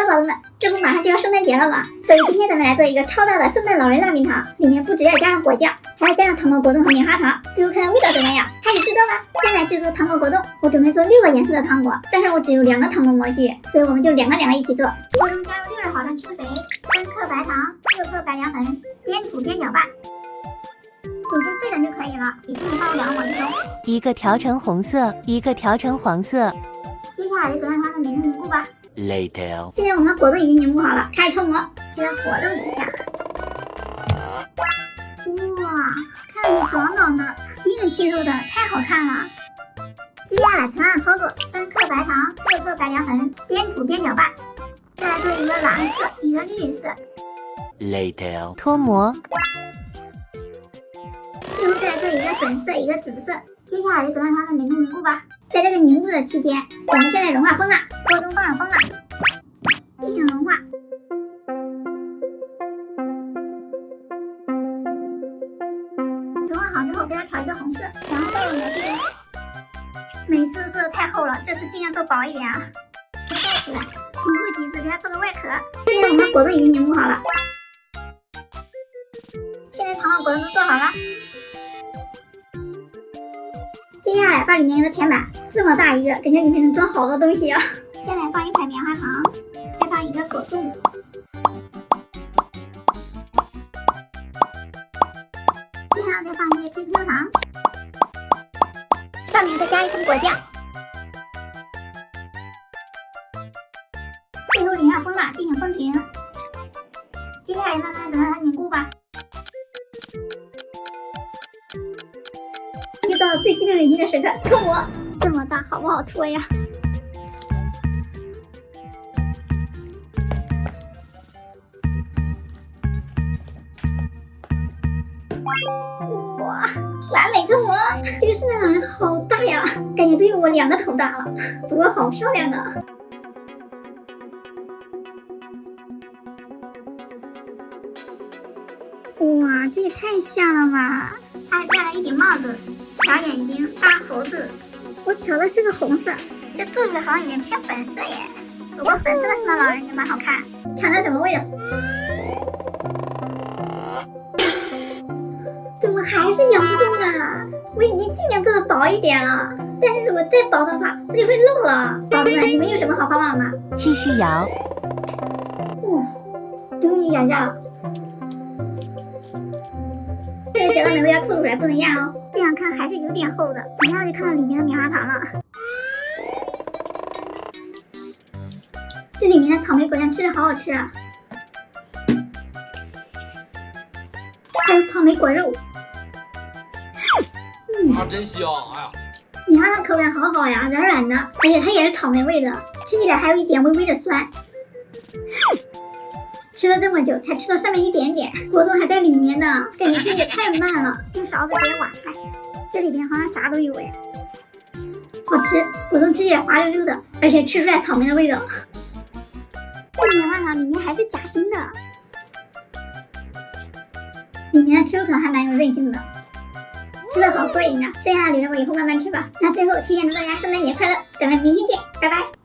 Hello， 宝贝们，这不马上就要圣诞节了吗？所以今天咱们来做一个超大的圣诞老人蜡笔糖，里面不只要加上果酱，还要加上糖果果冻和棉花糖，最后看看味道怎么样。开始制作吧！先来制作糖果果冻，我准备做6个颜色的糖果，但是我只有2个糖果模具，所以我们就2个一起做。锅中加入60毫升清水，3克白糖，6克白凉粉，边煮边搅拌。煮至沸腾就可以了，以避免放入2个模具中。一个调成红色，一个调成黄色。接下来就等让它们每个凝固吧。Later， 现在我们果冻已经凝固好了，开始脱模，就在果冻底下。哇，看着爽爽的，硬剔透的，太好看了。接下来同样操作，3克白糖，6克白凉粉，边煮边搅拌。再来做一个蓝色，一个绿色。Later， 脱模。最后再来做一个粉色，一个紫色。接下来就等让它们每个凝固吧。在这个凝固的期间，我们现在融化蜂蜡，锅中放上蜂蜡，进行融化。融化好之后，给它调一个红色，然后倒入模具中。每次都做的太厚了，这次尽量做薄一点啊。盖起来，凝固几次，给它做个外壳。现在我们果冻已经凝固好了。现在糖果果冻都做好了。接下来把里面的填满，这么大一个，感觉里面能装好多东西啊！先来放一块棉花糖，再放一个果冻，最后再放一些 QQ 糖，上面再加一层果酱，最后淋上蜂蜡进行封停。接下来慢慢等让它凝固吧。又到了最激动人心的时刻，脱模！这么大，好不好脱呀？哇，完美脱模！这个圣诞老人好大呀，感觉都有我2个头大了，不过好漂亮啊！哇，这也太像了吧！还戴了一顶帽子。小眼睛，大猴子，我调的是个红色，这做出来好像有点偏粉色耶。不过粉色的圣诞老人也蛮好看。尝尝什么味道？怎么还是咬不动啊？我已经尽量做的薄一点了，但是如果再薄的话，我就会漏了。宝贝们，你们有什么好方法吗？继续摇。终于咬下了。这个搅到美味要吐出来，不能压哦。这样看还是有点厚的，一下就看到里面的棉花糖了。这里面的草莓果酱吃着好好吃啊！还有草莓果肉，真香！哎呀，棉花糖口感好好呀，软软的，而且它也是草莓味的，吃起来还有一点微微的酸。吃了这么久，才吃到上面一点点，果冻还在里面呢，感觉这也太慢了。用勺子直接挖开，这里边好像啥都有哎，好吃，果冻吃起来滑溜溜的，而且吃出来草莓的味道。这棉花糖里面还是夹心的，里面的 Q 糖还蛮有韧性的，吃的好过瘾啊！剩下的留着我以后慢慢吃吧。那最后提前祝大家圣诞节快乐，咱们明天见，拜拜。